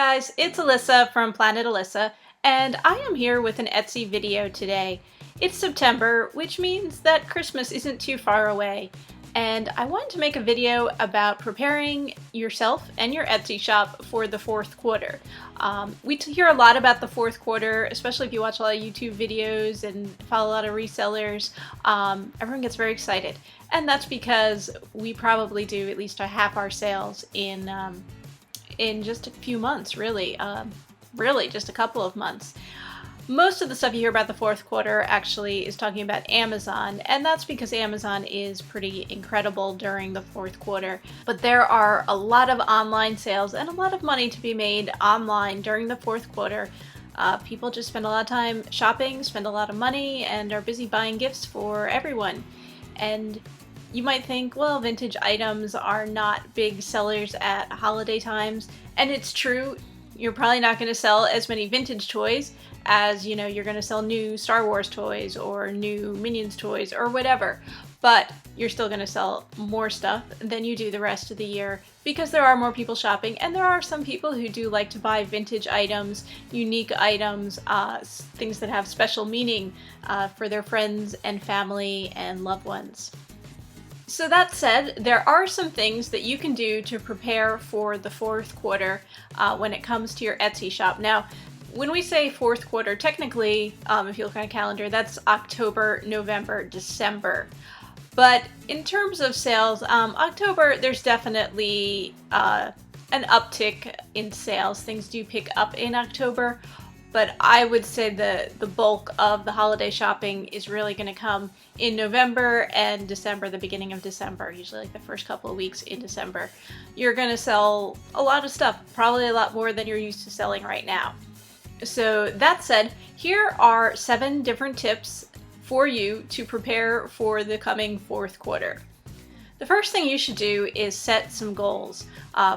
guys, it's Alyssa from Planet Alyssa, and I am here with an Etsy video today. It's September, which means that Christmas isn't too far away, and I wanted to make a video about preparing yourself and your Etsy shop for the fourth quarter. We hear a lot about the fourth quarter, especially if you watch a lot of YouTube videos and follow a lot of resellers. Everyone gets very excited, and that's because we probably do at least a half our sales in just a few months, really just a couple of months. Most of the stuff you hear about the fourth quarter actually is talking about Amazon, and that's because Amazon is pretty incredible during the fourth quarter. But there are a lot of online sales and a lot of money to be made online during the fourth quarter. People just spend a lot of time shopping, spend a lot of money, and are busy buying gifts for everyone. And you might think, well, vintage items are not big sellers at holiday times, and it's true. You're probably not going to sell as many vintage toys as, you're going to sell new Star Wars toys or new Minions toys or whatever, but you're still going to sell more stuff than you do the rest of the year because there are more people shopping, and there are some people who do like to buy vintage items, unique items, things that have special meaning for their friends and family and loved ones. So that said, there are some things that you can do to prepare for the fourth quarter when it comes to your Etsy shop. Now, when we say fourth quarter, technically, if you look on a calendar, that's October, November, December. But in terms of sales, October, there's definitely an uptick in sales. Things do pick up in October. But I would say the bulk of the holiday shopping is really going to come in November and December, the beginning of December, usually like the first couple of weeks in December. You're going to sell a lot of stuff, probably a lot more than you're used to selling right now. So that said, here are 7 different tips for you to prepare for the coming fourth quarter. The first thing you should do is set some goals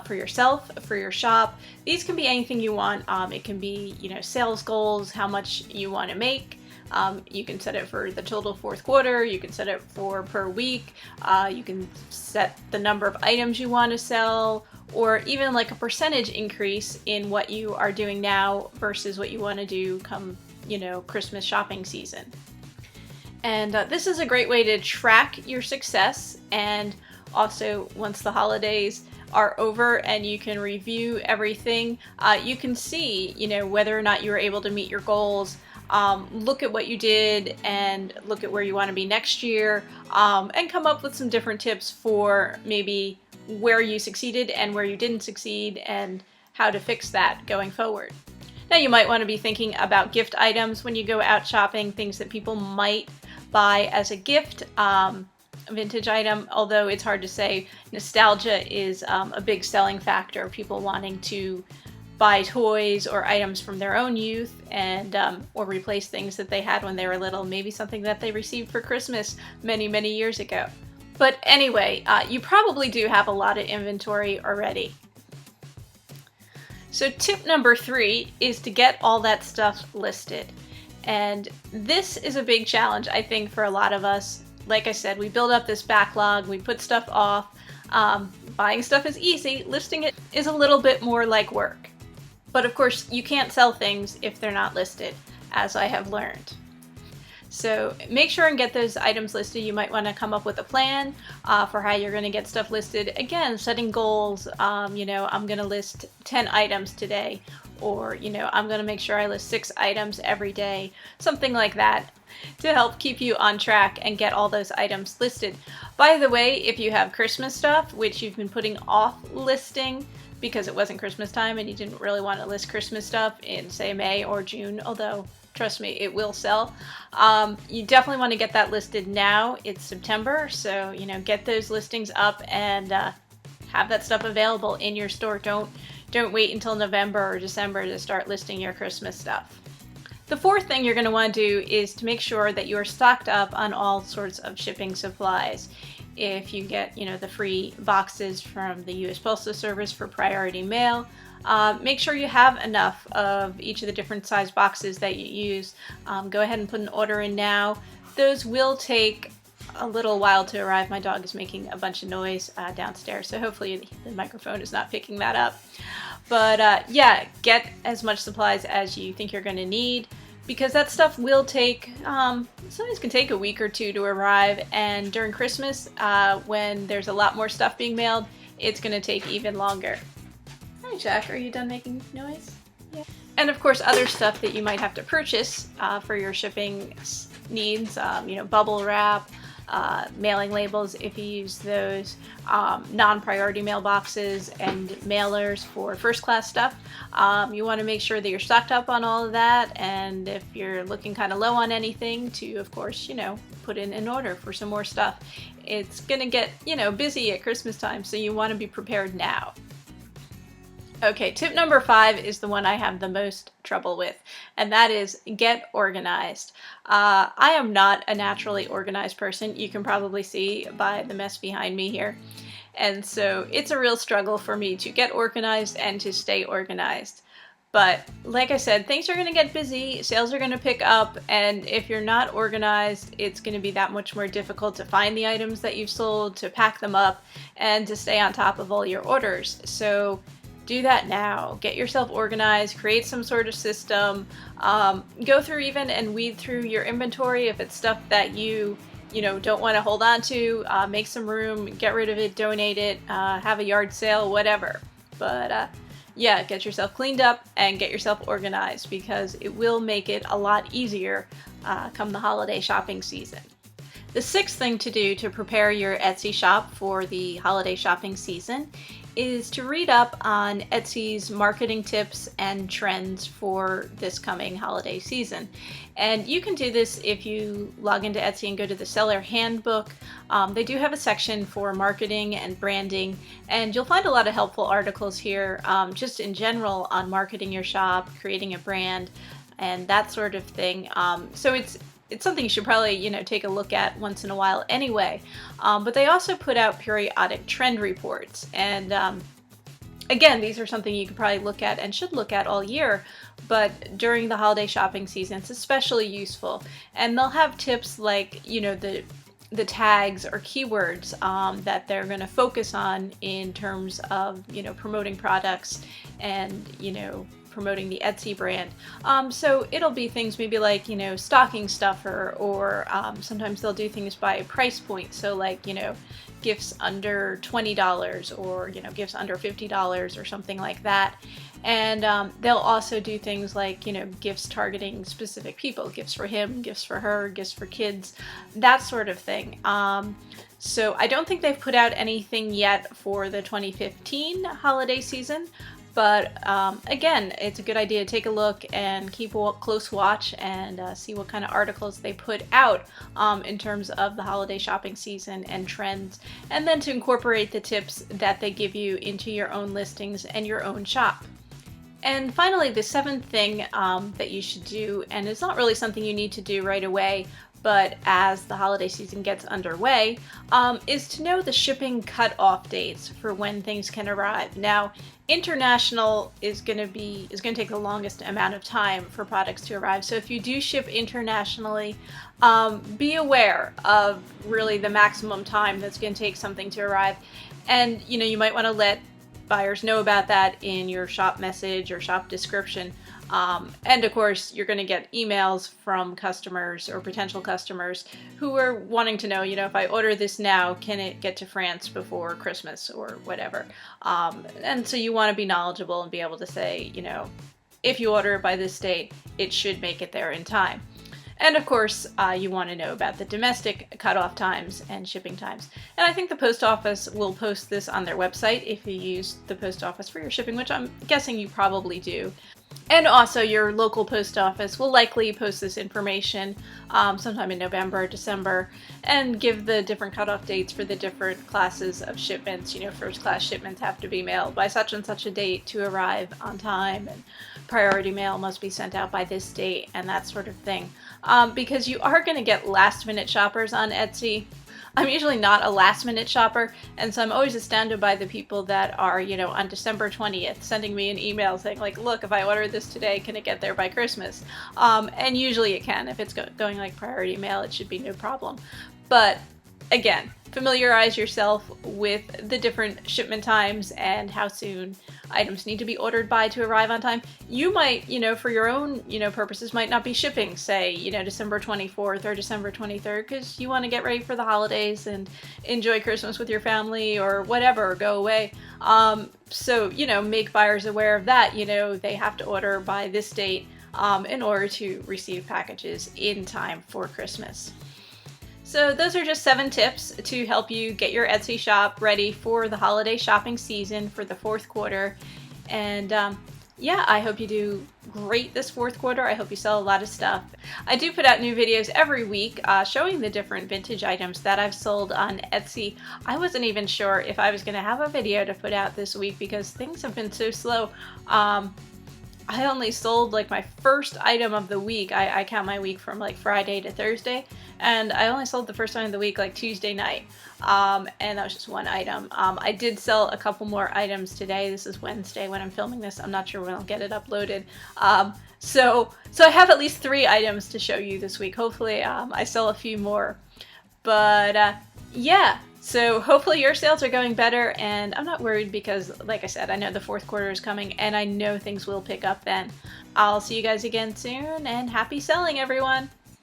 for yourself, for your shop. These can be anything you want. It can be, sales goals, how much you want to make. You can set it for the total fourth quarter. You can set it for per week. You can set the number of items you want to sell, or even like a percentage increase in what you are doing now versus what you want to do come, Christmas shopping season. And this is a great way to track your success, and also once the holidays are over and you can review everything, you can see, whether or not you were able to meet your goals. Look at what you did and look at where you want to be next year, and come up with some different tips for maybe where you succeeded and where you didn't succeed and how to fix that going forward. Now, you might want to be thinking about gift items when you go out shopping, things that people might buy as a gift, vintage item, although it's hard to say. Nostalgia is a big selling factor, people wanting to buy toys or items from their own youth and or replace things that they had when they were little, maybe something that they received for Christmas many years ago. But anyway, you probably do have a lot of inventory already. So tip number 3 is to get all that stuff listed. And this is a big challenge, I think, for a lot of us. Like I said, we build up this backlog, we put stuff off. Buying stuff is easy, listing it is a little bit more like work. But of course, you can't sell things if they're not listed, as I have learned. So make sure and get those items listed. You might want to come up with a plan for how you're going to get stuff listed. Again, setting goals, I'm going to list 10 items today, or, I'm going to make sure I list 6 items every day, something like that, to help keep you on track and get all those items listed. By the way, if you have Christmas stuff, which you've been putting off listing because it wasn't Christmas time and you didn't really want to list Christmas stuff in, say, May or June, although trust me, it will sell. You definitely want to get that listed now. It's September, so, get those listings up and have that stuff available in your store. Don't wait until November or December to start listing your Christmas stuff. The fourth thing you're going to want to do is to make sure that you're stocked up on all sorts of shipping supplies. If you get, the free boxes from the U.S. Postal Service for priority mail, make sure you have enough of each of the different size boxes that you use. Go ahead and put an order in now. Those will take a little while to arrive. My dog is making a bunch of noise downstairs, so hopefully the microphone is not picking that up. But yeah, get as much supplies as you think you're going to need, because that stuff will take, sometimes can take a week or two to arrive, and during Christmas, when there's a lot more stuff being mailed, it's going to take even longer. Hi Jack, are you done making noise? Yeah. And of course, other stuff that you might have to purchase for your shipping needs, bubble wrap, mailing labels if you use those, non-priority mailboxes and mailers for first class stuff. You want to make sure that you're stocked up on all of that, and if you're looking kind of low on anything, to of course, put in an order for some more stuff. It's gonna get, busy at Christmas time, so you want to be prepared now. Okay, tip number 5 is the one I have the most trouble with, and that is get organized. I am not a naturally organized person. You can probably see by the mess behind me here. And so it's a real struggle for me to get organized and to stay organized. But like I said, things are going to get busy, sales are going to pick up, and if you're not organized, it's going to be that much more difficult to find the items that you've sold, to pack them up, and to stay on top of all your orders. So do that now. Get yourself organized, create some sort of system, go through even and weed through your inventory. If it's stuff that you don't want to hold on to, make some room, get rid of it, donate it, have a yard sale, whatever. But yeah, get yourself cleaned up and get yourself organized, because it will make it a lot easier come the holiday shopping season. The 6th thing to do to prepare your Etsy shop for the holiday shopping season is to read up on Etsy's marketing tips and trends for this coming holiday season. And you can do this if you log into Etsy and go to the seller handbook. They do have a section for marketing and branding, and you'll find a lot of helpful articles here, just in general on marketing your shop, creating a brand, and that sort of thing. So it's something you should probably, take a look at once in a while anyway. But they also put out periodic trend reports. And again, these are something you could probably look at and should look at all year, but during the holiday shopping season, it's especially useful. And they'll have tips like, the tags or keywords that they're going to focus on in terms of, promoting products and, promoting the Etsy brand. So it'll be things maybe like, stocking stuffer, or sometimes they'll do things by price point. So like, gifts under $20, or, gifts under $50 or something like that. And they'll also do things like, gifts targeting specific people, gifts for him, gifts for her, gifts for kids, that sort of thing. So I don't think they've put out anything yet for the 2015 holiday season. But again, it's a good idea to take a look and keep a close watch and see what kind of articles they put out in terms of the holiday shopping season and trends, and then to incorporate the tips that they give you into your own listings and your own shop. And finally, the 7th thing that you should do, and it's not really something you need to do right away, but as the holiday season gets underway, is to know the shipping cutoff dates for when things can arrive. Now, international is going to take the longest amount of time for products to arrive. So if you do ship internationally, be aware of really the maximum time that's going to take something to arrive. And you might want to let buyers know about that in your shop message or shop description. And of course, you're going to get emails from customers or potential customers who are wanting to know, if I order this now, can it get to France before Christmas or whatever? And so you want to be knowledgeable and be able to say, if you order it by this date, it should make it there in time. And of course, you want to know about the domestic cutoff times and shipping times. And I think the post office will post this on their website if you use the post office for your shipping, which I'm guessing you probably do. And also your local post office will likely post this information sometime in November or December, and give the different cutoff dates for the different classes of shipments. First class shipments have to be mailed by such and such a date to arrive on time, and priority mail must be sent out by this date, and that sort of thing. Because you are going to get last minute shoppers on Etsy. I'm usually not a last minute shopper, and so I'm always astounded by the people that are, on December 20th sending me an email saying like, look, if I order this today, can it get there by Christmas? And usually it can. If it's going like priority mail, it should be no problem. But again, familiarize yourself with the different shipment times and how soon items need to be ordered by to arrive on time. You might, for your own, purposes, might not be shipping, say, December 24th or December 23rd, because you want to get ready for the holidays and enjoy Christmas with your family or whatever, or go away. So, make buyers aware of that. They have to order by this date in order to receive packages in time for Christmas. So those are just 7 tips to help you get your Etsy shop ready for the holiday shopping season for the 4th quarter. And yeah, I hope you do great this 4th quarter. I hope you sell a lot of stuff. I do put out new videos every week showing the different vintage items that I've sold on Etsy. I wasn't even sure if I was going to have a video to put out this week because things have been so slow. I only sold like my first item of the week. I count my week from like Friday to Thursday, and I only sold the first item of the week like Tuesday night, and that was just one item. I did sell a couple more items today. This is Wednesday when I'm filming this. I'm not sure when I'll get it uploaded. So I have at least 3 items to show you this week. Hopefully I sell a few more, but yeah. So hopefully your sales are going better, and I'm not worried because, like I said, I know the 4th quarter is coming and I know things will pick up then. I'll see you guys again soon, and happy selling, everyone!